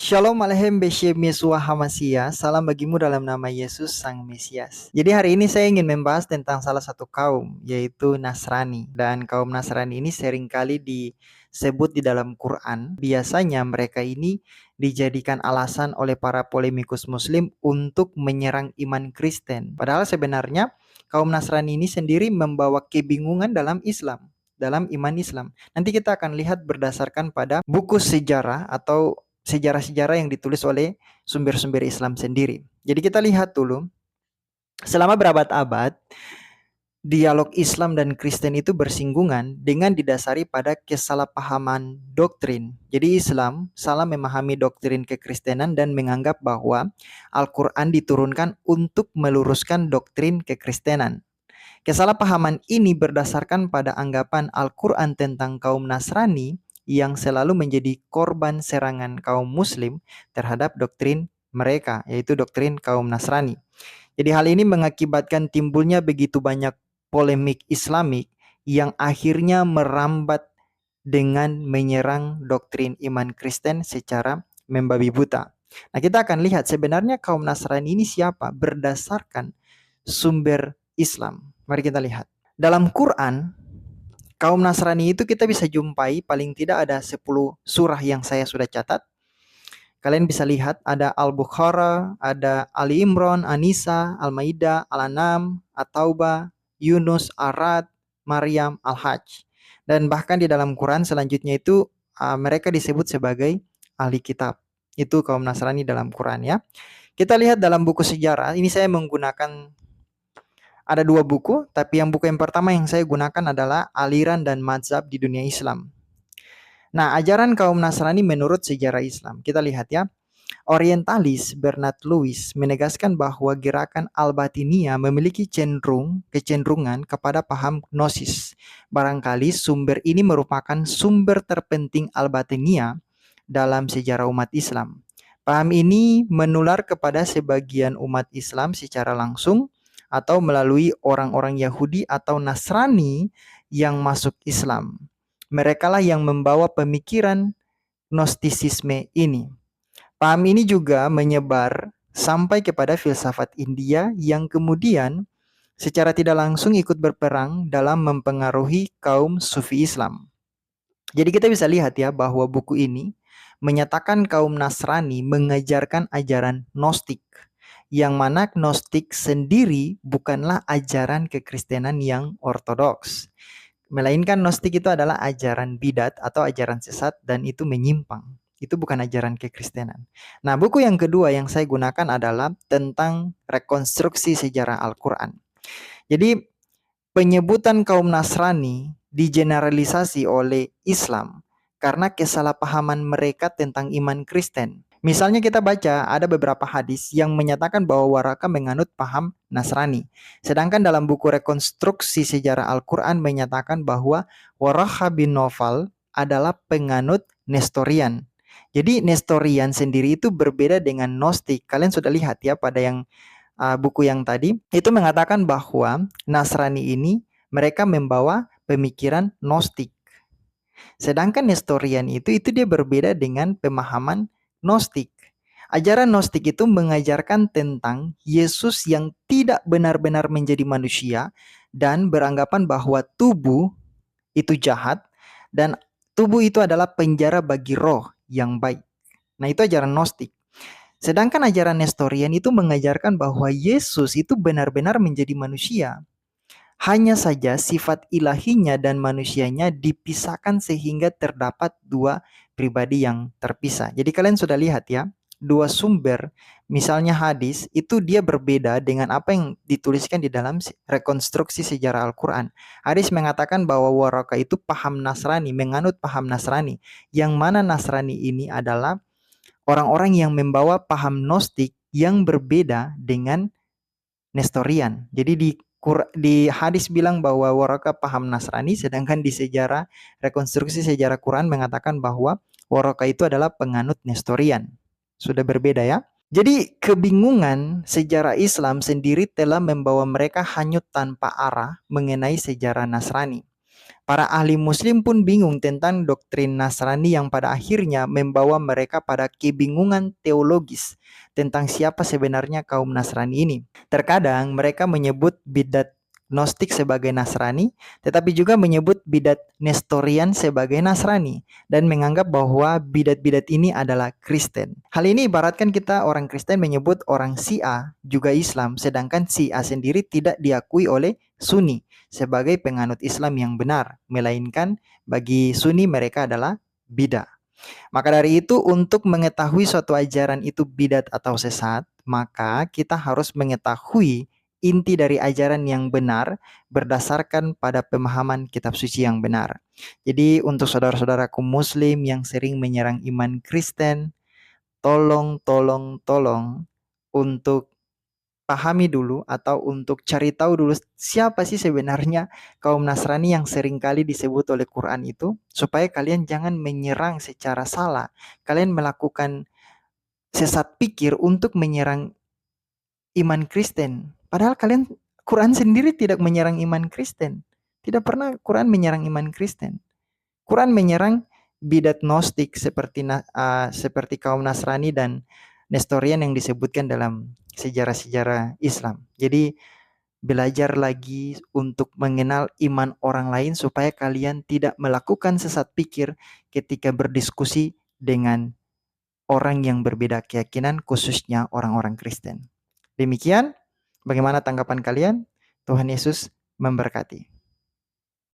Shalom Aleichem Beshem Yesua Hamasia. Salam bagimu dalam nama Yesus Sang Mesias. Jadi hari ini saya ingin membahas tentang salah satu kaum, yaitu Nasrani. Dan kaum Nasrani ini seringkali disebut di dalam Quran. Biasanya mereka ini dijadikan alasan oleh para polemikus Muslim untuk menyerang iman Kristen. Padahal sebenarnya kaum Nasrani ini sendiri membawa kebingungan dalam Islam, dalam iman Islam. Nanti kita akan lihat berdasarkan pada buku sejarah atau sejarah-sejarah yang ditulis oleh sumber-sumber Islam sendiri. Jadi kita lihat dulu, selama berabad-abad, dialog Islam dan Kristen itu bersinggungan dengan didasari pada kesalahpahaman doktrin. Jadi Islam salah memahami doktrin kekristenan dan menganggap bahwa Al-Quran diturunkan untuk meluruskan doktrin kekristenan. Kesalahpahaman ini berdasarkan pada anggapan Al-Quran tentang kaum Nasrani yang selalu menjadi korban serangan kaum Muslim terhadap doktrin mereka, yaitu doktrin kaum Nasrani. Jadi hal ini mengakibatkan timbulnya begitu banyak polemik Islamik yang akhirnya merambat dengan menyerang doktrin iman Kristen secara membabi buta. Nah, kita akan lihat sebenarnya kaum Nasrani ini siapa berdasarkan sumber Islam. Mari kita lihat. Dalam Quran, kaum Nasrani itu kita bisa jumpai paling tidak ada 10 surah yang saya sudah catat. Kalian bisa lihat ada Al-Bukhara, ada Ali Imran, An-Nisa, Al-Maidah, Al-An'am, At-Taubah, Yunus, Ar-Ra'd, Maryam, Al-Hajj. Dan bahkan di dalam Quran selanjutnya itu mereka disebut sebagai ahli kitab. Itu kaum Nasrani dalam Quran ya. Kita lihat dalam buku sejarah, ini saya menggunakan ada 2 buku, tapi yang buku yang pertama yang saya gunakan adalah Aliran dan Mazhab di Dunia Islam. Nah, ajaran kaum Nasrani menurut sejarah Islam. Kita lihat ya. Orientalis Bernard Lewis menegaskan bahwa gerakan Al-Batinia memiliki kecenderungan kepada paham gnosis. Barangkali sumber ini merupakan sumber terpenting Al-Batinia dalam sejarah umat Islam. Paham ini menular kepada sebagian umat Islam secara langsung atau melalui orang-orang Yahudi atau Nasrani yang masuk Islam. Merekalah yang membawa pemikiran Gnostisisme ini. Paham ini juga menyebar sampai kepada filsafat India yang kemudian secara tidak langsung ikut berperang dalam mempengaruhi kaum Sufi Islam. Jadi kita bisa lihat ya bahwa buku ini menyatakan kaum Nasrani mengajarkan ajaran Gnostik, yang mana Gnostik sendiri bukanlah ajaran kekristenan yang ortodoks. Melainkan Gnostik itu adalah ajaran bidat atau ajaran sesat dan itu menyimpang. Itu bukan ajaran kekristenan. Nah, buku yang kedua yang saya gunakan adalah tentang rekonstruksi sejarah Al-Quran. Jadi, penyebutan kaum Nasrani digeneralisasi oleh Islam karena kesalahpahaman mereka tentang iman Kristen. Misalnya kita baca ada beberapa hadis yang menyatakan bahwa Waraka menganut paham Nasrani. Sedangkan dalam buku rekonstruksi sejarah Al-Quran menyatakan bahwa Waraka bin Nawfal adalah penganut Nestorian. Jadi Nestorian sendiri itu berbeda dengan Gnostik. Kalian sudah lihat ya pada yang buku yang tadi. Itu mengatakan bahwa Nasrani ini mereka membawa pemikiran Gnostik. Sedangkan Nestorian itu dia berbeda dengan pemahaman Gnostik. Ajaran Gnostik itu mengajarkan tentang Yesus yang tidak benar-benar menjadi manusia dan beranggapan bahwa tubuh itu jahat dan tubuh itu adalah penjara bagi roh yang baik. Nah, itu ajaran Gnostik. Sedangkan ajaran Nestorian itu mengajarkan bahwa Yesus itu benar-benar menjadi manusia. Hanya saja sifat ilahinya dan manusianya dipisahkan sehingga terdapat 2 pribadi yang terpisah. Jadi kalian sudah lihat ya, 2 sumber, misalnya hadis, itu dia berbeda dengan apa yang dituliskan di dalam rekonstruksi sejarah Al-Quran. Hadis mengatakan bahwa Waraka itu paham Nasrani, menganut paham Nasrani. Yang mana Nasrani ini adalah orang-orang yang membawa paham Gnostik yang berbeda dengan Nestorian. Jadi di hadis bilang bahwa Waraka paham Nasrani, sedangkan di sejarah rekonstruksi sejarah Quran mengatakan bahwa Waraka itu adalah penganut Nestorian. Sudah berbeda ya. Jadi kebingungan sejarah Islam sendiri telah membawa mereka hanyut tanpa arah mengenai sejarah Nasrani. Para ahli Muslim pun bingung tentang doktrin Nasrani yang pada akhirnya membawa mereka pada kebingungan teologis tentang siapa sebenarnya kaum Nasrani ini. Terkadang mereka menyebut bidat Gnostik sebagai Nasrani, tetapi juga menyebut bidat Nestorian sebagai Nasrani dan menganggap bahwa bidat-bidat ini adalah Kristen. Hal ini ibaratkan kita orang Kristen menyebut orang Syiah juga Islam, sedangkan Syiah sendiri tidak diakui oleh Sunni sebagai penganut Islam yang benar, melainkan bagi Sunni mereka adalah bidah. Maka dari itu, untuk mengetahui suatu ajaran itu bidat atau sesat, maka kita harus mengetahui inti dari ajaran yang benar berdasarkan pada pemahaman kitab suci yang benar. Jadi untuk saudara-saudaraku muslim yang sering menyerang iman Kristen, tolong untuk pahami dulu atau untuk cari tahu dulu siapa sih sebenarnya kaum Nasrani yang seringkali disebut oleh Quran itu, supaya kalian jangan menyerang secara salah. Kalian melakukan sesat pikir untuk menyerang iman Kristen. Padahal Quran sendiri tidak menyerang iman Kristen. Tidak pernah Quran menyerang iman Kristen. Quran menyerang bidat Gnostik seperti kaum Nasrani dan Nestorian yang disebutkan dalam sejarah-sejarah Islam. Jadi belajar lagi untuk mengenal iman orang lain supaya kalian tidak melakukan sesat pikir ketika berdiskusi dengan orang yang berbeda keyakinan, khususnya orang-orang Kristen. Demikian, bagaimana tanggapan kalian? Tuhan Yesus memberkati.